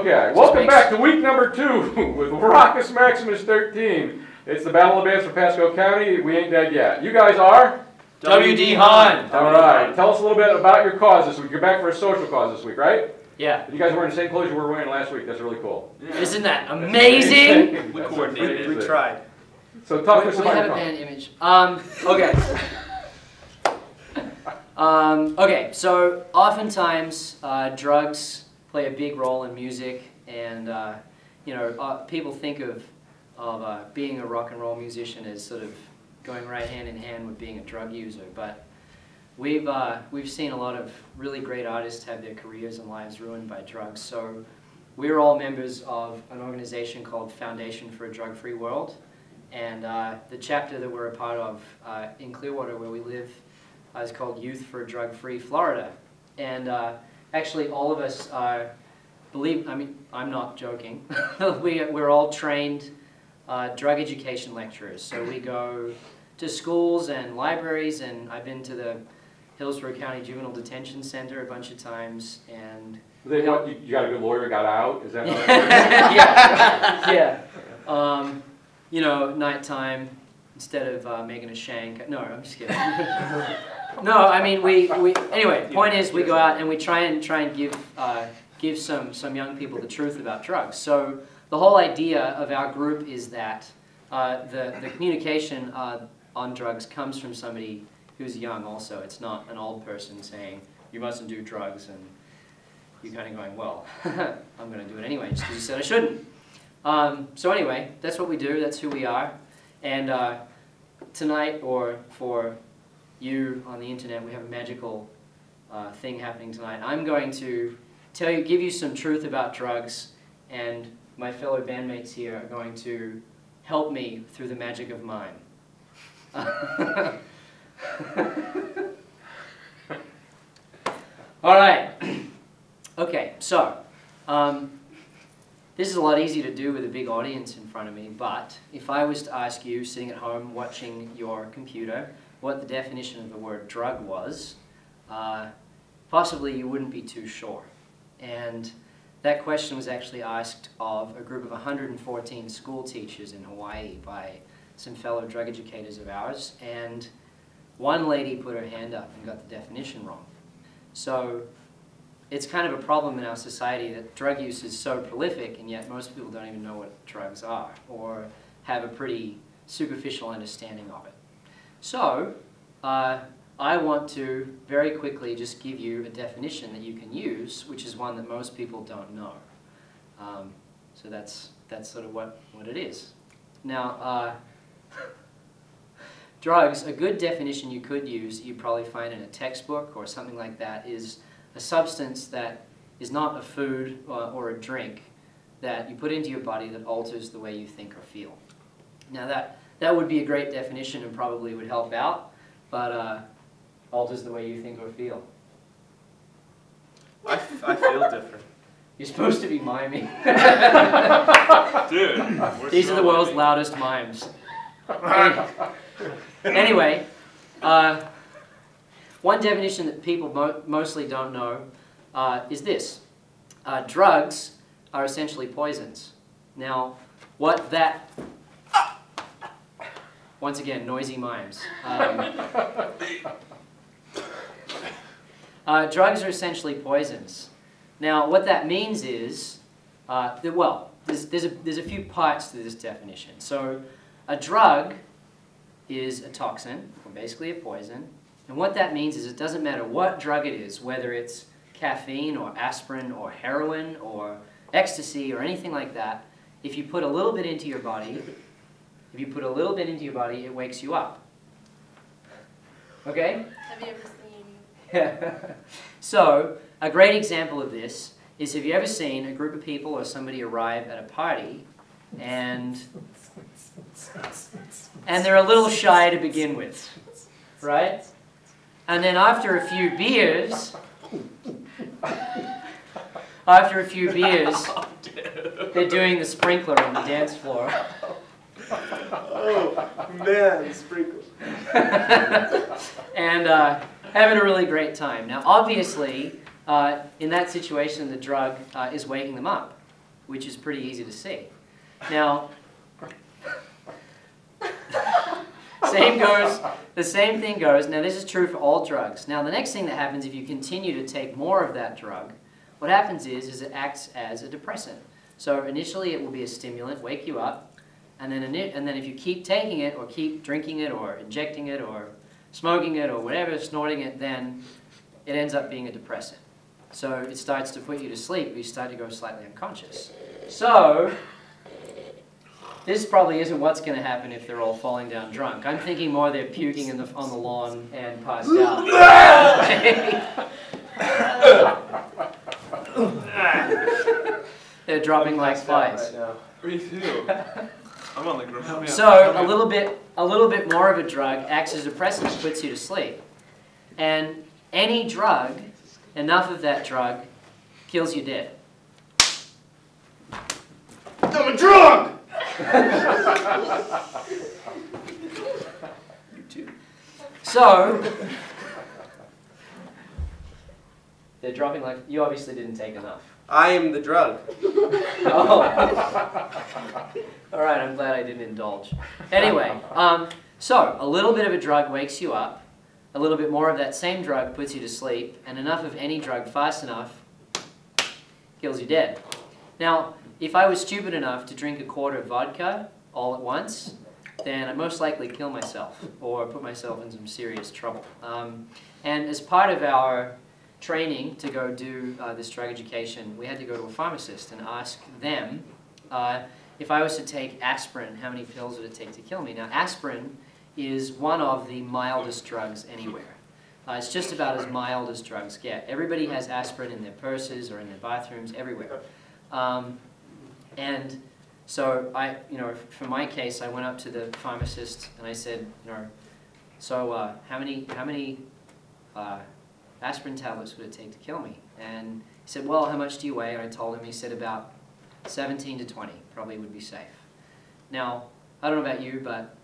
Okay, welcome back to week number 2 with Rockus Maximus XIII. It's the Battle of the Bands for Pasco County. We ain't dead yet. You guys are? W.D. Hahn. All right. Tell us a little bit about your cause this week. You're back for a social cause this week, right? Yeah. You guys are wearing the same clothes you were wearing last week. That's really cool. Yeah. Isn't that amazing? We coordinated. We tried. So talk to us about your your band image. Okay. Okay, so oftentimes drugs play a big role in music, and you know, people think of being a rock and roll musician as sort of going right hand in hand with being a drug user. But we've seen a lot of really great artists have their careers and lives ruined by drugs. So we're all members of an organization called Foundation for a Drug-Free World, and the chapter that we're a part of in Clearwater, where we live, is called Youth for a Drug-Free Florida. And actually all of us I'm not joking, we're all trained drug education lecturers. So we go to schools and libraries, and I've been to the Hillsborough County Juvenile Detention Center a bunch of times. And you got a good lawyer and got out? Is that how yeah. Yeah. You know, nighttime, instead of making a shank. No, I'm just kidding. No, I mean anyway, point is we go out and we try and give some young people the truth about drugs. So the whole idea of our group is that the communication on drugs comes from somebody who's young also. It's not an old person saying, you mustn't do drugs, and you're kind of going, well, I'm going to do it anyway, just because you said I shouldn't. So anyway, that's what we do, that's who we are. And tonight, or for you on the internet, we have a magical thing happening tonight. I'm going to give you some truth about drugs, and my fellow bandmates here are going to help me through the magic of mime. All right. Okay, so this is a lot easier to do with a big audience in front of me, but if I was to ask you, sitting at home watching your computer, what the definition of the word drug was, possibly you wouldn't be too sure. And that question was actually asked of a group of 114 school teachers in Hawaii by some fellow drug educators of ours, and one lady put her hand up and got the definition wrong. So it's kind of a problem in our society that drug use is so prolific, and yet most people don't even know what drugs are or have a pretty superficial understanding of it. So I want to very quickly just give you a definition that you can use, which is one that most people don't know. So that's sort of what it is. Now, drugs, a good definition you could use, you probably find in a textbook or something like that, is a substance that is not a food or a drink that you put into your body that alters the way you think or feel. Now that would be a great definition and probably would help out, but alters the way you think or feel. I feel different. You're supposed to be miming. Dude. These are the world's loudest mimes. Anyway, one definition that people mostly don't know is this. Drugs are essentially poisons. Now, what that... Once again, noisy mimes. Drugs are essentially poisons. Now, what that means is, well, there's a few parts to this definition. So, a drug is a toxin, or basically a poison, and what that means is it doesn't matter what drug it is, whether it's caffeine or aspirin or heroin or ecstasy or anything like that. If you put a little bit into your body, it wakes you up. Okay? Have you ever seen... So, a great example of this is, have you ever seen a group of people or somebody arrive at a party and they're a little shy to begin with, right? And then after a few beers, they're doing the sprinkler on the dance floor. Oh, man, sprinkler. And having a really great time. Now, obviously, in that situation, the drug is waking them up. which is pretty easy to see. Now, the same thing goes, now this is true for all drugs. Now the next thing that happens if you continue to take more of that drug, what happens is it acts as a depressant. So initially it will be a stimulant, wake you up, and then if you keep taking it, or keep drinking it, or injecting it, or smoking it, or whatever, snorting it, then it ends up being a depressant. So it starts to put you to sleep, but you start to go slightly unconscious. So this probably isn't what's going to happen if they're all falling down drunk. I'm thinking more they're puking on the lawn and passed out. They're dropping like flies. Me too. I'm on the ground. So a little bit more of a drug acts as a depressant, puts you to sleep. And any drug, enough of that drug, kills you dead. I'm a drug! You too. So they're dropping like, you obviously didn't take enough. I am the drug. Oh. All right, I'm glad I didn't indulge. Anyway, so a little bit of a drug wakes you up, a little bit more of that same drug puts you to sleep, and enough of any drug fast enough kills you dead. Now, if I was stupid enough to drink a quart of vodka all at once, then I'd most likely kill myself or put myself in some serious trouble. And as part of our training to go do this drug education, we had to go to a pharmacist and ask them if I was to take aspirin, how many pills would it take to kill me? Now, aspirin is one of the mildest drugs anywhere. It's just about as mild as drugs get. Everybody has aspirin in their purses or in their bathrooms, everywhere. And so for my case, I went up to the pharmacist and I said, so how many aspirin tablets would it take to kill me? And he said, well, how much do you weigh? And I told him. He said about 17 to 20 probably would be safe. Now, I don't know about you, but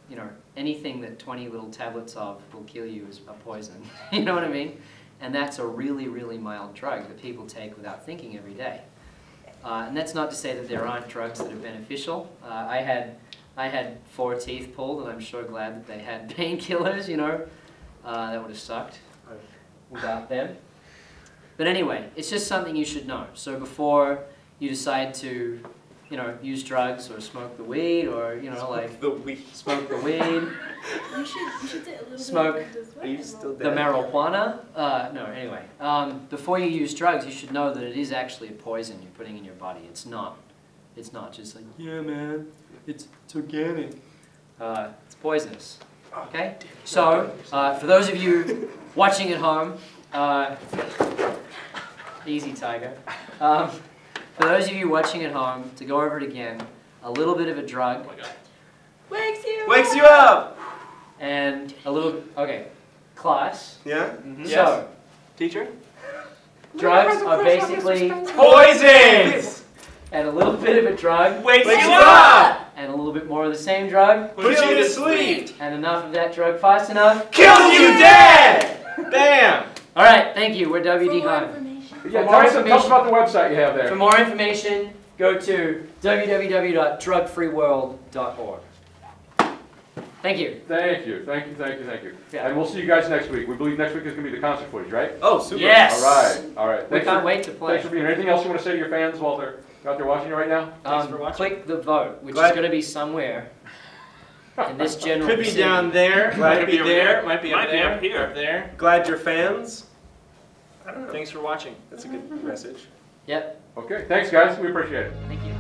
anything that 20 little tablets of will kill you is a poison. You know what I mean? And that's a really, really mild drug that people take without thinking every day. And that's not to say that there aren't drugs that are beneficial. I had 4 teeth pulled, and I'm sure glad that they had painkillers. That would have sucked without them. But anyway, it's just something you should know. So before you decide to, use drugs or smoke the weed, or Smoke the weed. Smoke the weed. You should take a little Smoke bit of this Are you still the dead? marijuana. No, anyway. Before you use drugs, you should know that it is actually a poison you're putting in your body. It's not. It's not just like, yeah, man, it's organic. It's poisonous. Okay? So, for those of you watching at home, easy, Tiger. For those of you watching at home, to go over it again, a little bit of a drug. Oh my God. Wakes you up! And a little, okay, class. Yeah? So, Yes. Teacher? drugs are basically Poisons! and a little bit of a drug Wakes you up! and a little bit more of the same drug Puts you to sleep! and enough of that drug fast enough. Kills you dead! Bam! All right, thank you. We're For WD more Home. information. Yeah, tell us about the website you have there. For more information, go to www.drugfreeworld.org. Thank you. Thank you, thank you, thank you, thank you. Yeah. And we'll see you guys next week. We believe next week is going to be the concert footage, right? Oh, super. Yes. All right. We can't wait to play. Thanks for being here. Anything else you want to say to your fans while they're out there watching you right now? Thanks for watching. Click the vote, which is going to be somewhere in this general Could be vicinity. down there, might be there, might be up there, up here. up there. Glad you're fans. I don't know. Thanks for watching. That's a good message. Yep. Okay, thanks guys. We appreciate it. Thank you.